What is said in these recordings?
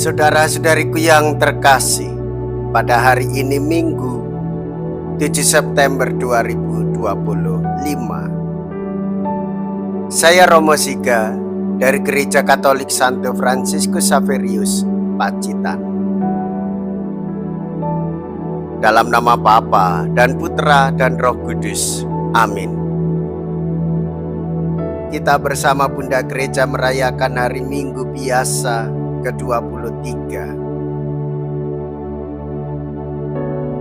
Saudara-saudariku yang terkasih, pada hari ini Minggu 7 September 2025, saya Romo Siga dari Gereja Katolik Santo Fransiskus Xaverius, Pacitan. Dalam nama Bapa dan Putra dan Roh Kudus. Amin. Kita bersama Bunda Gereja merayakan hari Minggu biasa ke-23.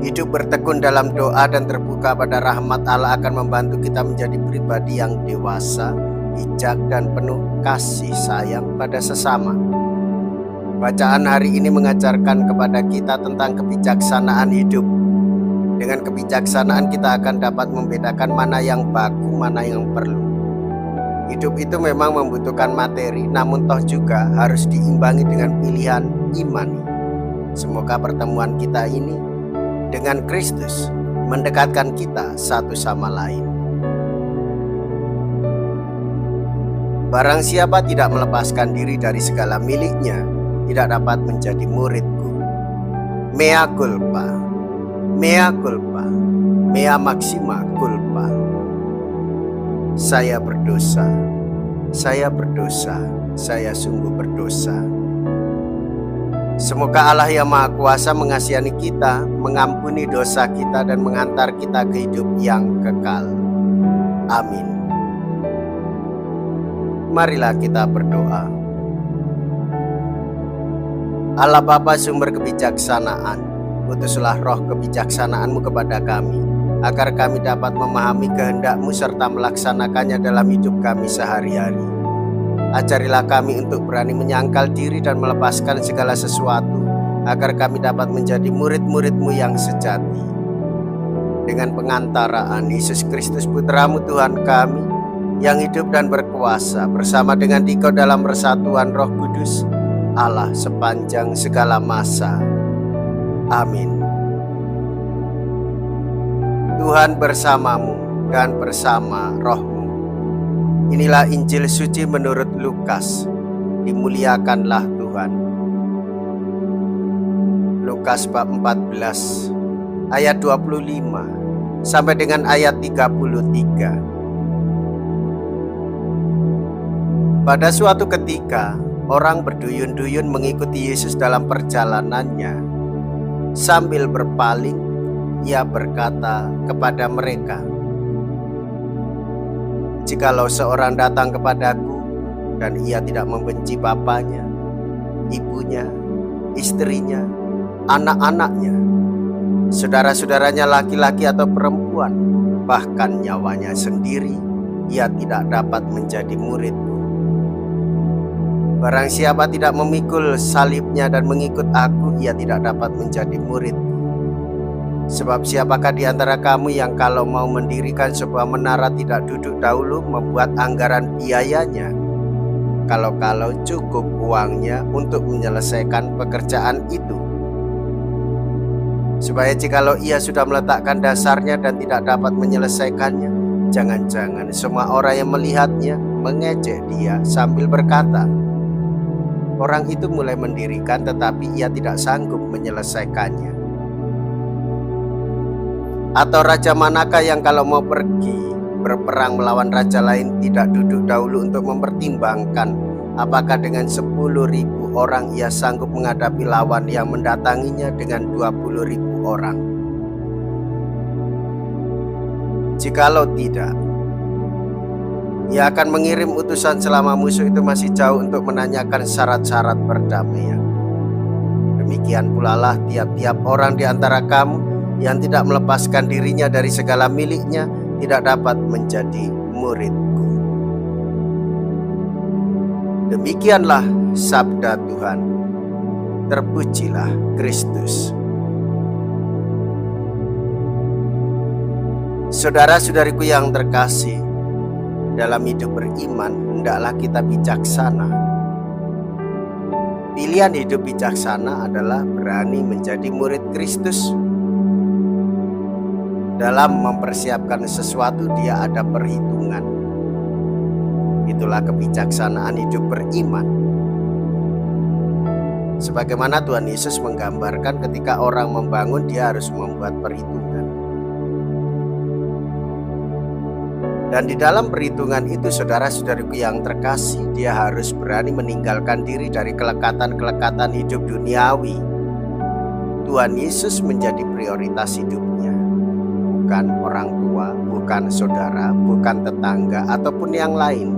Hidup bertekun dalam doa dan terbuka pada rahmat Allah akan membantu kita menjadi pribadi yang dewasa, bijak, dan penuh kasih sayang pada sesama. Bacaan hari ini mengajarkan kepada kita tentang kebijaksanaan hidup. Dengan kebijaksanaan kita akan dapat membedakan mana yang baku, mana yang perlu. Hidup itu memang membutuhkan materi, namun toh juga harus diimbangi dengan pilihan imani. Semoga pertemuan kita ini dengan Kristus mendekatkan kita satu sama lain. Barang siapa tidak melepaskan diri dari segala miliknya, tidak dapat menjadi muridku. Mea culpa, mea culpa, mea maxima culpa. Saya berdosa, saya berdosa, saya sungguh berdosa. Semoga Allah yang Maha Kuasa mengasihani kita, mengampuni dosa kita, dan mengantar kita ke hidup yang kekal. Amin. Marilah kita berdoa. Allah Bapa sumber kebijaksanaan, utuslah roh kebijaksanaan-Mu kepada kami, agar kami dapat memahami kehendak-Mu serta melaksanakannya dalam hidup kami sehari-hari. Ajarilah kami untuk berani menyangkal diri dan melepaskan segala sesuatu, agar kami dapat menjadi murid-murid-Mu yang sejati. Dengan pengantaraan Yesus Kristus Putra-Mu Tuhan kami, yang hidup dan berkuasa bersama dengan Dikau dalam persatuan Roh Kudus, Allah sepanjang segala masa. Amin. Tuhan bersamamu dan bersama rohmu. Inilah Injil suci menurut Lukas. Dimuliakanlah Tuhan. Lukas bab 14 ayat 25 sampai dengan ayat 33. Pada suatu ketika, orang berduyun-duyun mengikuti Yesus dalam perjalanannya. Sambil berpaling, Ia berkata kepada mereka, "Jikalau seorang datang kepadaku dan ia tidak membenci bapaknya, ibunya, istrinya, anak-anaknya, saudara-saudaranya laki-laki atau perempuan, bahkan nyawanya sendiri, ia tidak dapat menjadi muridku. Barang siapa tidak memikul salibnya dan mengikut aku, ia tidak dapat menjadi muridku. Sebab siapakah di antara kamu yang kalau mau mendirikan sebuah menara tidak duduk dahulu membuat anggaran biayanya? Kalau-kalau cukup uangnya untuk menyelesaikan pekerjaan itu. Supaya jikalau ia sudah meletakkan dasarnya dan tidak dapat menyelesaikannya, jangan-jangan semua orang yang melihatnya mengejek dia sambil berkata, 'Orang itu mulai mendirikan tetapi ia tidak sanggup menyelesaikannya.' Atau raja manakah yang kalau mau pergi berperang melawan raja lain tidak duduk dahulu untuk mempertimbangkan apakah dengan 10.000 orang ia sanggup menghadapi lawan yang mendatanginya dengan 20.000 orang? Jikalau tidak, ia akan mengirim utusan selama musuh itu masih jauh untuk menanyakan syarat-syarat perdamaian. Demikian pula lah tiap-tiap orang di antara kamu yang tidak melepaskan dirinya dari segala miliknya tidak dapat menjadi muridku." Demikianlah sabda Tuhan. Terpujilah Kristus. Saudara-saudariku yang terkasih, dalam hidup beriman hendaklah kita bijaksana. Pilihan hidup bijaksana adalah berani menjadi murid Kristus. Dalam mempersiapkan sesuatu dia ada perhitungan. Itulah kebijaksanaan hidup beriman. Sebagaimana Tuhan Yesus menggambarkan ketika orang membangun, dia harus membuat perhitungan. Dan di dalam perhitungan itu, saudara-saudariku yang terkasih, dia harus berani meninggalkan diri dari kelekatan-kelekatan hidup duniawi. Tuhan Yesus menjadi prioritas hidupnya, bukan orang tua, bukan saudara, bukan tetangga, ataupun yang lain.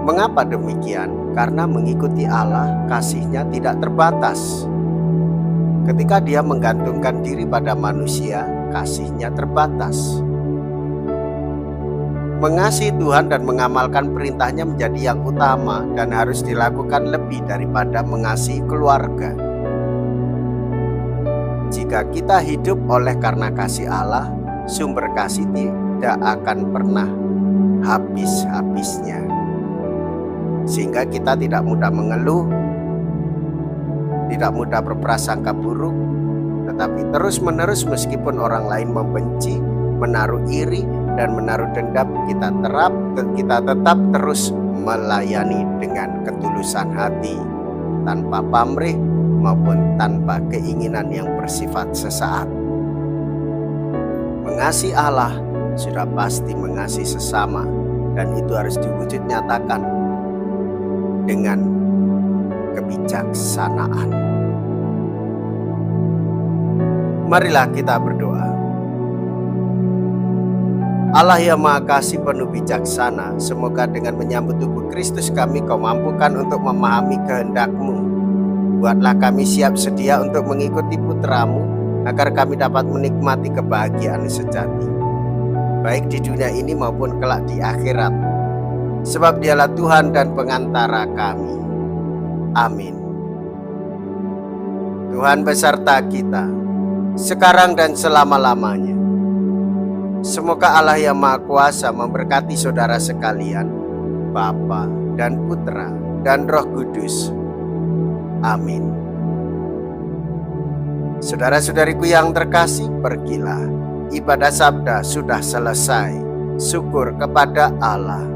Mengapa demikian? Karena mengikuti Allah, kasih-Nya tidak terbatas. Ketika dia menggantungkan diri pada manusia, kasih-Nya terbatas. Mengasihi Tuhan dan mengamalkan perintah-Nya menjadi yang utama dan harus dilakukan lebih daripada mengasihi keluarga. Jika kita hidup oleh karena kasih Allah, sumber kasih tidak akan pernah habis-habisnya. Sehingga kita tidak mudah mengeluh, tidak mudah berprasangka buruk, tetapi terus-menerus meskipun orang lain membenci, menaruh iri, dan menaruh dendam, kita tetap terus melayani dengan ketulusan hati, tanpa pamrih maupun tanpa keinginan yang bersifat sesaat. Mengasihi Allah sudah pasti mengasihi sesama, dan itu harus diwujud nyatakan dengan kebijaksanaan. Marilah kita berdoa. Allah yang Maha Kasih penuh bijaksana, semoga dengan menyambut tubuh Kristus kami Kau mampukan untuk memahami kehendak-Mu. Buatlah kami siap sedia untuk mengikuti putra-Mu, agar kami dapat menikmati kebahagiaan sejati, baik di dunia ini maupun kelak di akhirat. Sebab Dialah Tuhan dan pengantara kami. Amin. Tuhan beserta kita, sekarang dan selama-lamanya. Semoga Allah yang Maha Kuasa memberkati saudara sekalian, Bapa dan Putra dan Roh Kudus. Amin. Saudara-saudariku yang terkasih, pergilah. Ibadah sabda sudah selesai. Syukur kepada Allah.